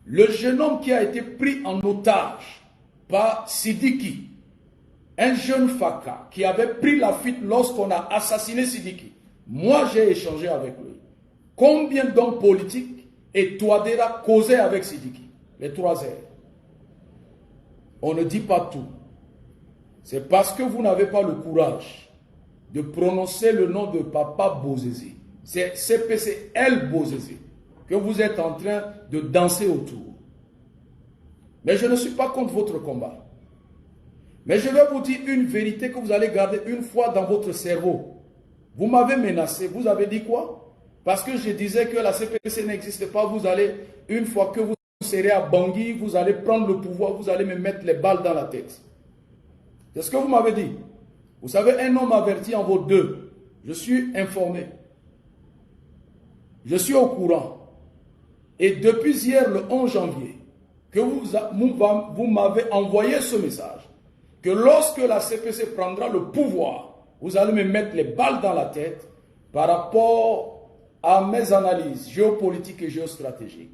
Le jeune homme qui a été pris en otage par Sidiki, un jeune Faka qui avait pris la fuite lorsqu'on a assassiné Sidiki, moi j'ai échangé avec lui. Combien d'hommes politiques et Touadéra causaient avec Sidiki? Les 3 heures. On ne dit pas tout. C'est parce que vous n'avez pas le courage de prononcer le nom de Papa Bozézé. C'est CPC El Bozézé que vous êtes en train de danser autour. Mais je ne suis pas contre votre combat. Mais je vais vous dire une vérité que vous allez garder une fois dans votre cerveau. Vous m'avez menacé. Vous avez dit quoi? Parce que je disais que la CPC n'existe pas. Vous allez, une fois que vous serez à Bangui, vous allez prendre le pouvoir, vous allez me mettre les balles dans la tête. C'est ce que vous m'avez dit. Vous savez, un homme averti en vaut 2. Je suis informé. Je suis au courant. Et depuis hier, le 11 janvier, que vous m'avez envoyé ce message, que lorsque la CPC prendra le pouvoir, vous allez me mettre les balles dans la tête par rapport à mes analyses géopolitiques et géostratégiques.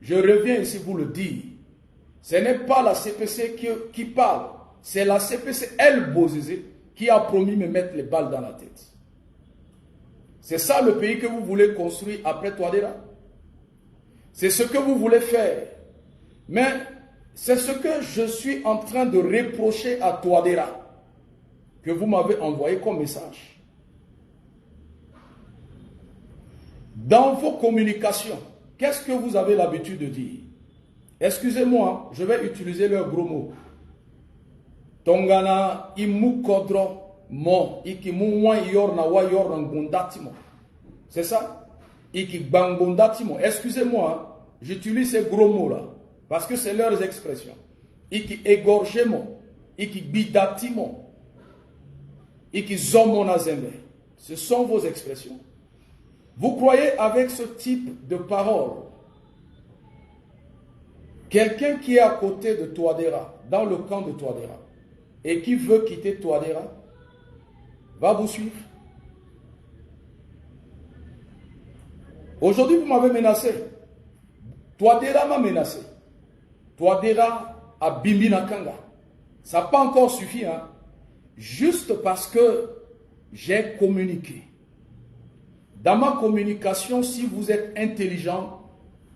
Je reviens ici vous le dire. Ce n'est pas la CPC qui parle. C'est la CPC El Bozézé qui a promis de me mettre les balles dans la tête. C'est ça le pays que vous voulez construire après Touadéra. C'est ce que vous voulez faire. Mais c'est ce que je suis en train de reprocher à Touadéra, que vous m'avez envoyé comme message. Dans vos communications, qu'est-ce que vous avez l'habitude de dire? Excusez-moi, je vais utiliser leurs gros mots. Tongana imu kodro mo ikimu wa yorna wa yorna ngondatimo. C'est ça? Iki bangondatimo. Excusez-moi, j'utilise ces gros mots-là parce que c'est leurs expressions. Iki égorgemo, iki bidatimo, iki zomonazembe. Ce sont vos expressions. Vous croyez avec ce type de paroles, quelqu'un qui est à côté de Touadéra, dans le camp de Touadéra, et qui veut quitter Touadéra, va vous suivre? Aujourd'hui, vous m'avez menacé. Touadéra m'a menacé. Touadéra a Bimbi Nakanga. Ça n'a pas encore suffi, hein? Juste parce que j'ai communiqué. Dans ma communication, si vous êtes intelligent,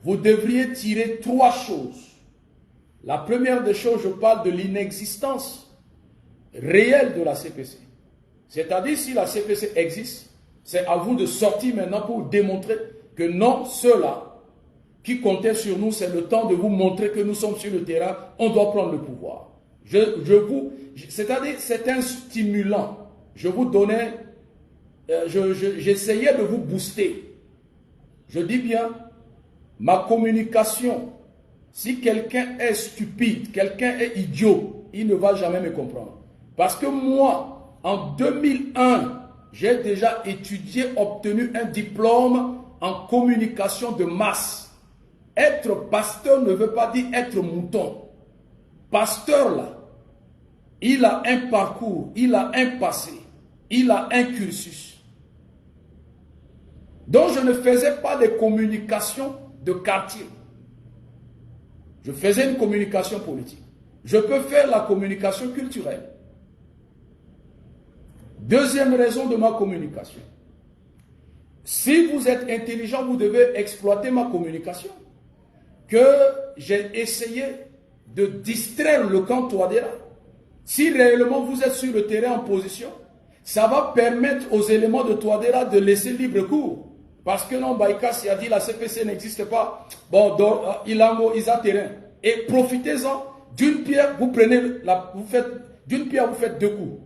vous devriez tirer 3 choses. La première des choses, je parle de l'inexistence réelle de la CPC. C'est-à-dire, si la CPC existe, c'est à vous de sortir maintenant pour démontrer que non, ceux-là qui comptaient sur nous, c'est le temps de vous montrer que nous sommes sur le terrain, on doit prendre le pouvoir. C'est-à-dire, c'est un stimulant. Je vous donnais, j'essayais de vous booster. Je dis bien, ma communication, si quelqu'un est stupide, quelqu'un est idiot, il ne va jamais me comprendre. Parce que moi, en 2001, j'ai déjà étudié, obtenu un diplôme en communication de masse. Être pasteur ne veut pas dire être mouton. Pasteur, là, il a un parcours, il a un passé, il a un cursus. Donc je ne faisais pas de communication de quartier. Je faisais une communication politique. Je peux faire la communication culturelle. Deuxième raison de ma communication. Si vous êtes intelligent, vous devez exploiter ma communication. Que j'ai essayé de distraire le camp Touadéra. Si réellement vous êtes sur le terrain en position, ça va permettre aux éléments de Touadéra de laisser libre cours. Parce que non, Baïkassi a dit la CPC n'existe pas. Bon, Ilango, Isa terrain. Et profitez-en. D'une pierre, vous prenez d'une pierre, vous faites 2 coups.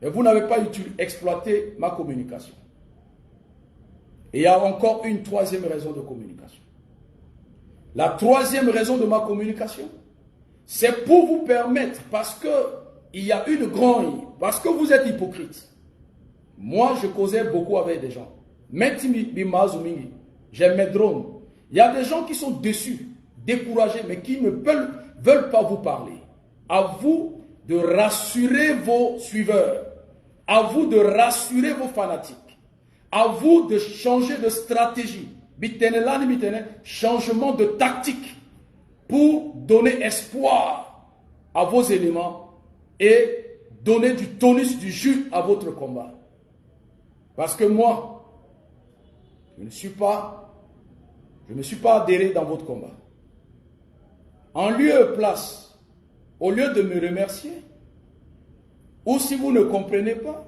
Et vous n'avez pas exploité ma communication. Et il y a encore une 3e raison de communication. La 3e raison de ma communication, c'est pour vous permettre, parce qu'il y a une grogne, parce que vous êtes hypocrite. Moi, je causais beaucoup avec des gens. J'ai mes drones. Il y a des gens qui sont déçus, découragés, mais qui ne veulent pas vous parler. À vous de rassurer vos suiveurs. À vous de rassurer vos fanatiques. À vous de changer de stratégie. Changement de tactique. pour donner espoir à vos éléments et donner du tonus, du jus à votre combat. Parce que moi, je ne me suis pas adhéré dans votre combat. En lieu et place, au lieu de me remercier, ou si vous ne comprenez pas,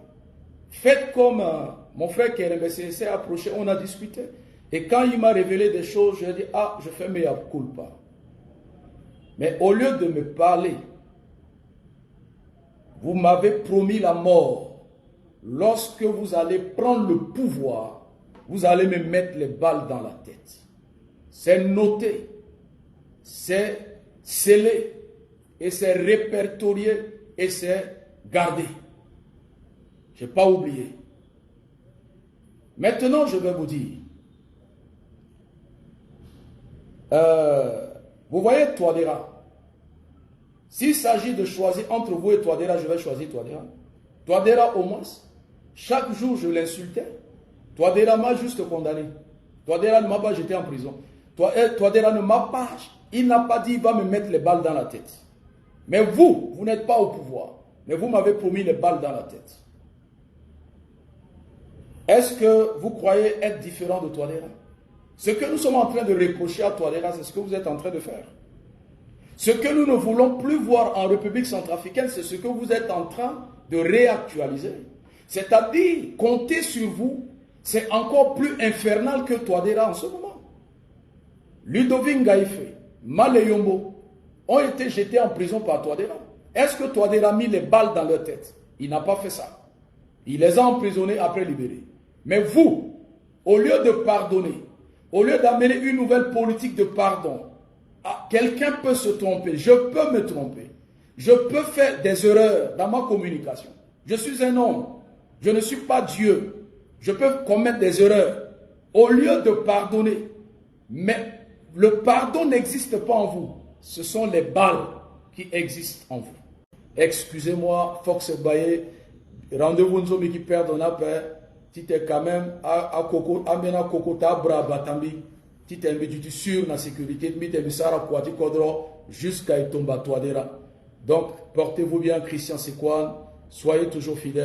faites comme mon frère Kerembe s'est approché, on a discuté. Et quand il m'a révélé des choses, je lui ai dit, ah, je fais mea culpa. Mais au lieu de me parler, vous m'avez promis la mort. Lorsque vous allez prendre le pouvoir, vous allez me mettre les balles dans la tête. C'est noté, c'est scellé, et c'est répertorié, et c'est gardé. Je n'ai pas oublié. Maintenant, je vais vous dire, vous voyez Touadéra. S'il s'agit de choisir entre vous et Touadéra, je vais choisir Touadéra. Touadéra, au moins, chaque jour, je l'insultais. Touadéra m'a juste condamné. Touadéra ne m'a pas jeté en prison. Touadéra ne m'a pas, il n'a pas dit, il va me mettre les balles dans la tête. Mais vous n'êtes pas au pouvoir. Mais vous m'avez promis les balles dans la tête. Est-ce que vous croyez être différent de Touadéra? Ce que nous sommes en train de reprocher à Touadéra, c'est ce que vous êtes en train de faire. Ce que nous ne voulons plus voir en République centrafricaine, c'est ce que vous êtes en train de réactualiser. C'est-à-dire, compter sur vous, c'est encore plus infernal que Touadéra en ce moment. Ludovic Ngaïfé, Male Yombo ont été jetés en prison par Touadéra. Est-ce que Touadéra a mis les balles dans leur tête? Il n'a pas fait ça. Il les a emprisonnés après libérés. Mais vous, au lieu de pardonner, au lieu d'amener une nouvelle politique de pardon, quelqu'un peut se tromper, je peux me tromper. Je peux faire des erreurs dans ma communication. Je suis un homme, je ne suis pas Dieu. Je peux commettre des erreurs. Au lieu de pardonner, mais le pardon n'existe pas en vous. Ce sont les balles qui existent en vous. Excusez-moi, Fox Baye, rendez-vous nous sommes qui perdent, on a peur. Tu es quand même à Koko, à Mena Kokota, Brabatambi. Tu es sûr la sécurité, tu es Sara Kouati Kodro, jusqu'à Etomba Touadéra. Donc, portez-vous bien, Christian Sekwan. Soyez toujours fidèles.